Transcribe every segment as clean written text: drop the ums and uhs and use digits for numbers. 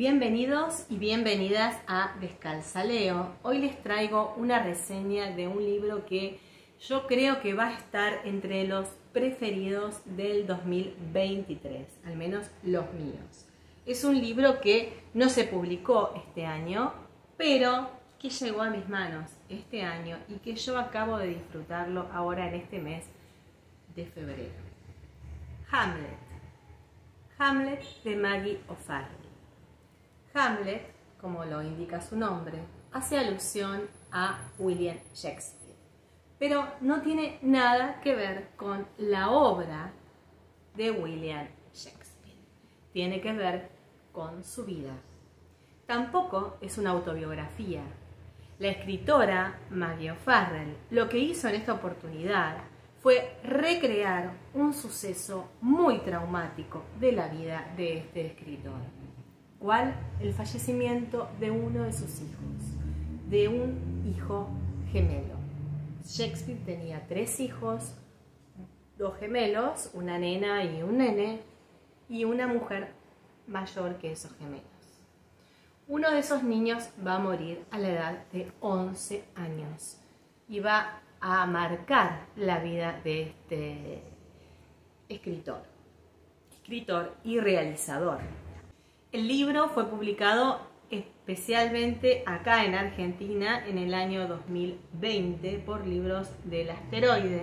Bienvenidos y bienvenidas a Descalza Leo. Hoy les traigo una reseña de un libro que yo creo que va a estar entre los preferidos del 2023, al menos los míos. Es un libro que no se publicó este año, pero que llegó a mis manos este año y que yo acabo de disfrutarlo ahora en este mes de febrero. Hamlet de Maggie O'Farrell. Hamlet, como lo indica su nombre, hace alusión a William Shakespeare, pero no tiene nada que ver con la obra de William Shakespeare. Tiene que ver con su vida. Tampoco es una autobiografía. La escritora Maggie O'Farrell lo que hizo en esta oportunidad fue recrear un suceso muy traumático de la vida de este escritor. ¿Cuál? El fallecimiento de uno de sus hijos, de un hijo gemelo. Shakespeare tenía 3 hijos, 2 gemelos, una nena y un nene, y una mujer mayor que esos gemelos. Uno de esos niños va a morir a la edad de 11 años y va a marcar la vida de este escritor y realizador. El libro fue publicado especialmente acá en Argentina en el año 2020 por Libros del Asteroide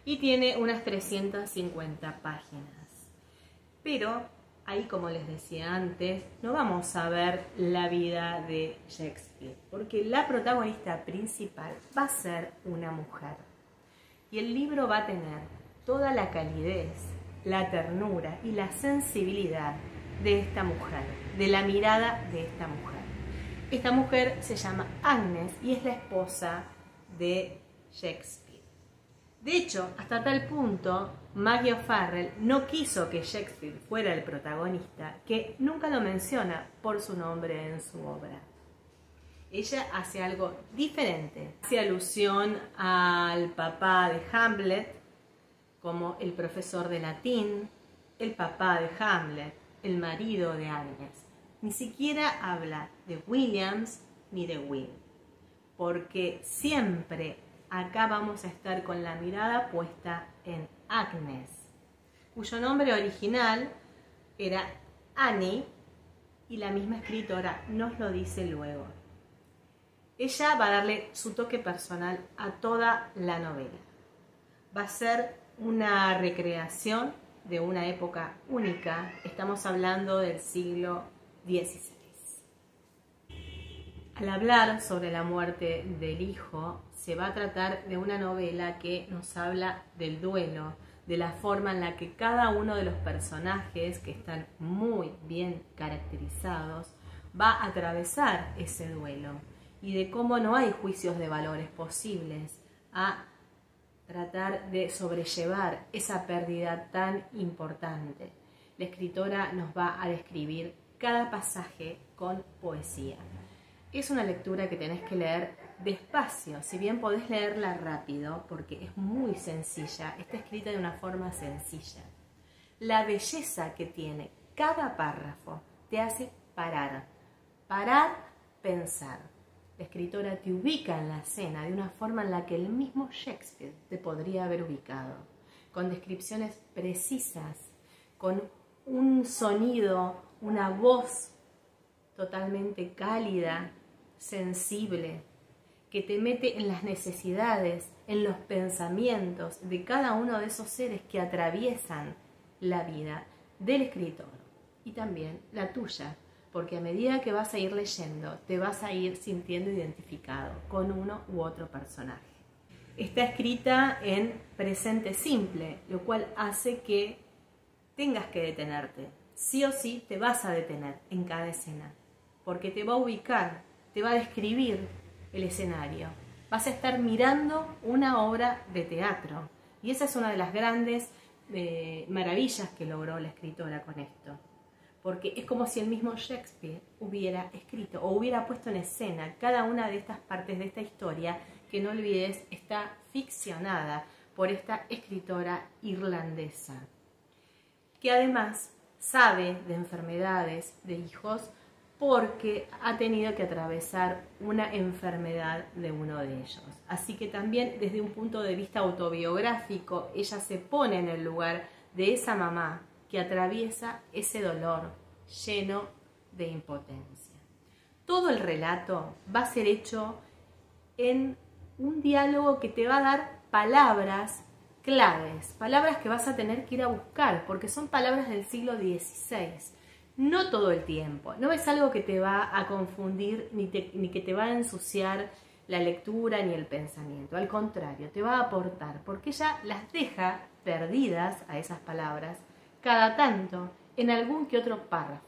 y tiene unas 350 páginas. Pero ahí, como les decía antes, no vamos a ver la vida de Shakespeare, porque la protagonista principal va a ser una mujer. Y el libro va a tener toda la calidez, la ternura y la sensibilidad de esta mujer, de la mirada de esta mujer. Esta mujer se llama Agnes y es la esposa de Shakespeare. De hecho, hasta tal punto, Maggie O'Farrell no quiso que Shakespeare fuera el protagonista, que nunca lo menciona por su nombre en su obra. Ella hace algo diferente. Hace alusión al papá de Hamlet, como el profesor de latín, el papá de Hamlet, el marido de Agnes. Ni siquiera habla de Williams ni de Will, porque siempre acá vamos a estar con la mirada puesta en Agnes, cuyo nombre original era Annie y la misma escritora nos lo dice luego. Ella va a darle su toque personal a toda la novela. Va a ser una recreación de una época única. Estamos hablando del siglo XVI. Al hablar sobre la muerte del hijo, se va a tratar de una novela que nos habla del duelo, de la forma en la que cada uno de los personajes, que están muy bien caracterizados, va a atravesar ese duelo y de cómo no hay juicios de valores posibles a tratar de sobrellevar esa pérdida tan importante. La escritora nos va a describir cada pasaje con poesía. Es una lectura que tenés que leer despacio, si bien podés leerla rápido, porque es muy sencilla, está escrita de una forma sencilla. La belleza que tiene cada párrafo te hace parar, pensar. La escritora te ubica en la escena de una forma en la que el mismo Shakespeare te podría haber ubicado, con descripciones precisas, con un sonido, una voz totalmente cálida, sensible, que te mete en las necesidades, en los pensamientos de cada uno de esos seres que atraviesan la vida del escritor y también la tuya, porque a medida que vas a ir leyendo, te vas a ir sintiendo identificado con uno u otro personaje. Está escrita en presente simple, lo cual hace que tengas que detenerte. Sí o sí te vas a detener en cada escena, porque te va a ubicar, te va a describir el escenario. Vas a estar mirando una obra de teatro, y esa es una de las grandes maravillas que logró la escritora con esto. Porque es como si el mismo Shakespeare hubiera escrito o hubiera puesto en escena cada una de estas partes de esta historia, que no olvides está ficcionada por esta escritora irlandesa, que además sabe de enfermedades de hijos porque ha tenido que atravesar una enfermedad de uno de ellos. Así que también desde un punto de vista autobiográfico, ella se pone en el lugar de esa mamá que atraviesa ese dolor lleno de impotencia. Todo el relato va a ser hecho en un diálogo que te va a dar palabras claves, palabras que vas a tener que ir a buscar, porque son palabras del siglo XVI. No todo el tiempo, no es algo que te va a confundir ni que te va a ensuciar la lectura ni el pensamiento. Al contrario, te va a aportar, porque ella las deja perdidas a esas palabras cada tanto en algún que otro párrafo.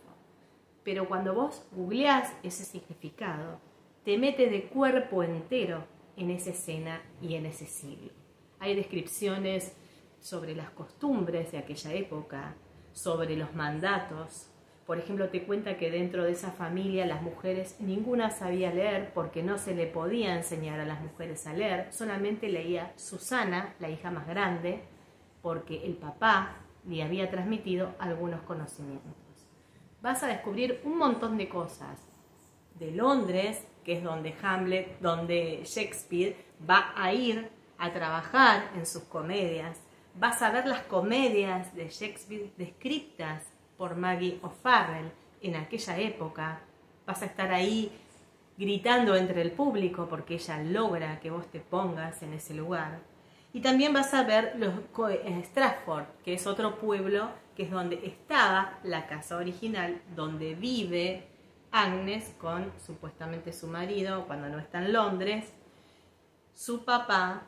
Pero cuando vos googleás ese significado, te mete de cuerpo entero en esa escena y en ese siglo. Hay descripciones sobre las costumbres de aquella época, sobre los mandatos. Por ejemplo, te cuenta que dentro de esa familia las mujeres ninguna sabía leer porque no se le podía enseñar a las mujeres a leer. Solamente leía Susana, la hija más grande, porque el papá le había transmitido algunos conocimientos. Vas a descubrir un montón de cosas de Londres, que es donde Hamlet, donde Shakespeare va a ir a trabajar en sus comedias. Vas a ver las comedias de Shakespeare descritas por Maggie O'Farrell en aquella época. Vas a estar ahí gritando entre el público porque ella logra que vos te pongas en ese lugar. Y también vas a ver Stratford, que es otro pueblo, que es donde estaba la casa original, donde vive Agnes con supuestamente su marido cuando no está en Londres, su papá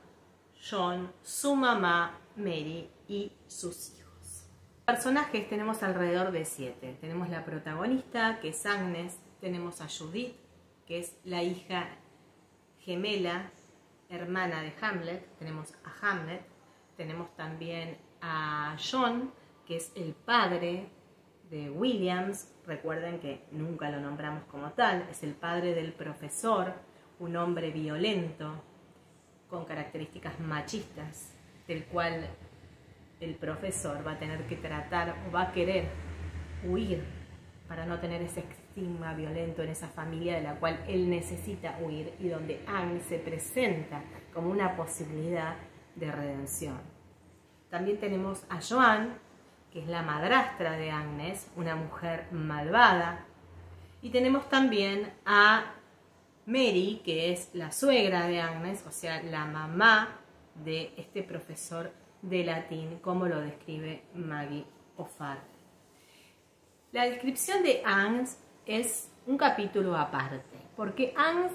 John, su mamá Mary y sus hijos. Personajes tenemos alrededor de 7. Tenemos la protagonista, que es Agnes, tenemos a Judith, que es la hija gemela, hermana de Hamlet, tenemos a Hamlet, tenemos también a John, que es el padre de Williams. Recuerden que nunca lo nombramos como tal, es el padre del profesor, un hombre violento, con características machistas, del cual el profesor va a tener que tratar o va a querer huir para no tener ese estigma violento en esa familia de la cual él necesita huir y donde Agnes se presenta como una posibilidad de redención. También tenemos a Joan, que es la madrastra de Agnes, una mujer malvada. Y tenemos también a Mary, que es la suegra de Agnes, o sea, la mamá de este profesor de latín, como lo describe Maggie O'Farrell. La descripción de Agnes es un capítulo aparte, porque Agnes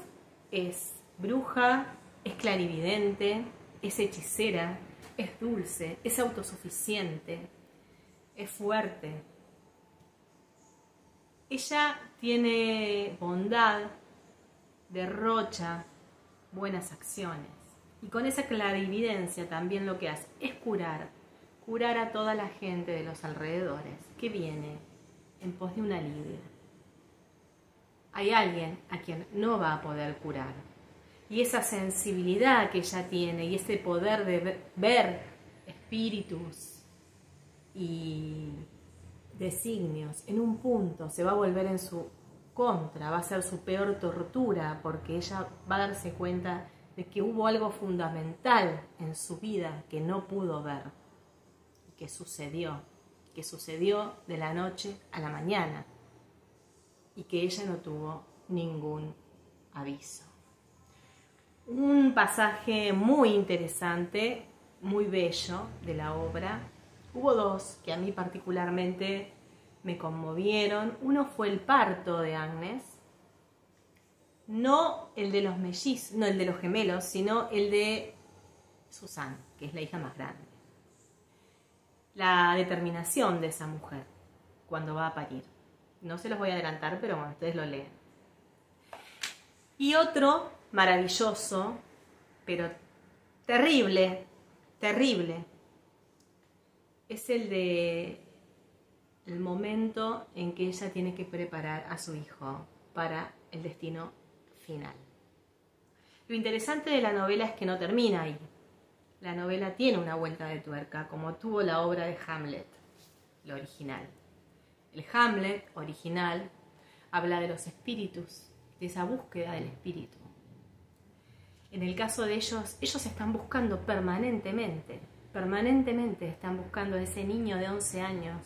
es bruja, es clarividente, es hechicera, es dulce, es autosuficiente, es fuerte. Ella tiene bondad, derrocha buenas acciones. Y con esa clarividencia también lo que hace es curar a toda la gente de los alrededores que viene en pos de un alivio. Hay alguien a quien no va a poder curar. Y esa sensibilidad que ella tiene y ese poder de ver espíritus y designios en un punto se va a volver en su contra, va a ser su peor tortura, porque ella va a darse cuenta de que hubo algo fundamental en su vida que no pudo ver, que sucedió de la noche a la mañana y que ella no tuvo ningún aviso. Un pasaje muy interesante, muy bello de la obra. Hubo dos que a mí particularmente me conmovieron. Uno fue el parto de Agnes, no el de los mellizos, no el de los gemelos, sino el de Susan, que es la hija más grande. La determinación de esa mujer cuando va a parir. No se los voy a adelantar, pero bueno, ustedes lo leen. Y otro maravilloso, pero terrible, es el de el momento en que ella tiene que preparar a su hijo para el destino final. Lo interesante de la novela es que no termina ahí. La novela tiene una vuelta de tuerca, como tuvo la obra de Hamlet, la original. El Hamlet original habla de los espíritus, de esa búsqueda del espíritu. En el caso de ellos están buscando permanentemente están buscando a ese niño de 11 años,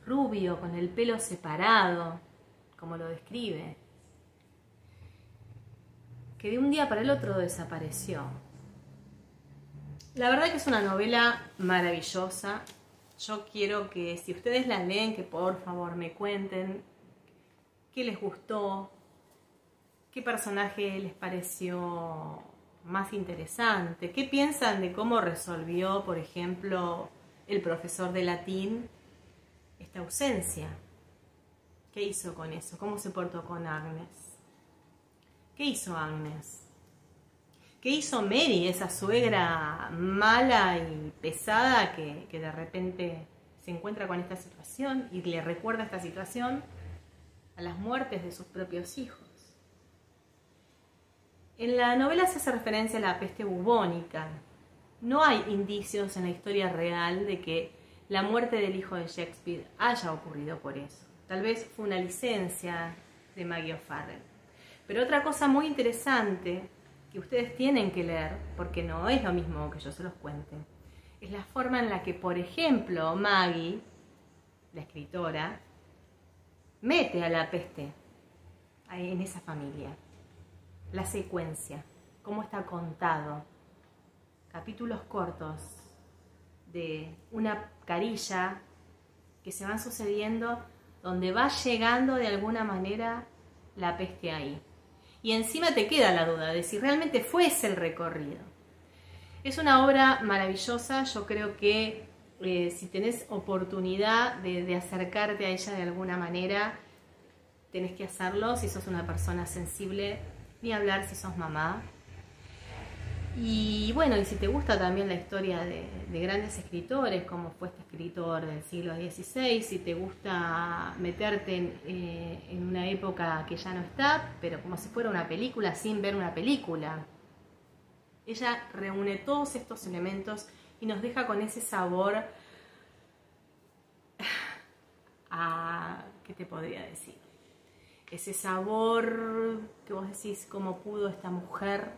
rubio, con el pelo separado, como lo describe, que de un día para el otro desapareció. La verdad que es una novela maravillosa. Yo quiero que si ustedes la leen, que por favor me cuenten qué les gustó, qué personaje les pareció más interesante, qué piensan de cómo resolvió, por ejemplo, el profesor de latín esta ausencia. ¿Qué hizo con eso? ¿Cómo se portó con Agnes? ¿Qué hizo Agnes? ¿Qué hizo Mary, esa suegra mala y pesada que de repente se encuentra con esta situación y le recuerda esta situación a las muertes de sus propios hijos? En la novela se hace referencia a la peste bubónica. No hay indicios en la historia real de que la muerte del hijo de Shakespeare haya ocurrido por eso. Tal vez fue una licencia de Maggie O'Farrell. Pero otra cosa muy interesante que ustedes tienen que leer, porque no es lo mismo que yo se los cuente, es la forma en la que, por ejemplo, Maggie, la escritora, mete a la peste en esa familia. La secuencia, cómo está contado, capítulos cortos de una carilla que se van sucediendo donde va llegando de alguna manera la peste ahí. Y encima te queda la duda de si realmente fue ese el recorrido. Es una obra maravillosa. Yo creo que si tenés oportunidad de acercarte a ella de alguna manera, tenés que hacerlo si sos una persona sensible, ni hablar si sos mamá. Y bueno, y si te gusta también la historia de grandes escritores, como fue este escritor del siglo XVI, si te gusta meterte en una época que ya no está, pero como si fuera una película sin ver una película. Ella reúne todos estos elementos y nos deja con ese sabor a... ¿qué te podría decir? Ese sabor que vos decís, cómo pudo esta mujer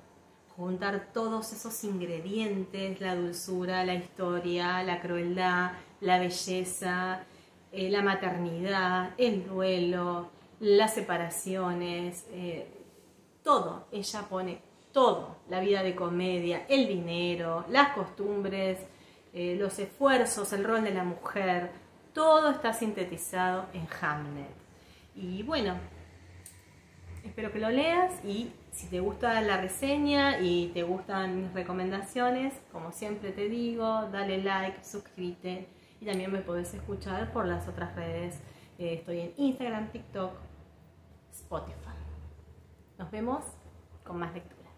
juntar todos esos ingredientes, la dulzura, la historia, la crueldad, la belleza, la maternidad, el duelo, las separaciones, todo. Ella pone todo, la vida de comedia, el dinero, las costumbres, los esfuerzos, el rol de la mujer, todo está sintetizado en Hamlet. Y bueno, espero que lo leas y si te gusta la reseña y te gustan mis recomendaciones, como siempre te digo, dale like, suscríbete y también me podés escuchar por las otras redes. Estoy en Instagram, TikTok, Spotify. Nos vemos con más lecturas.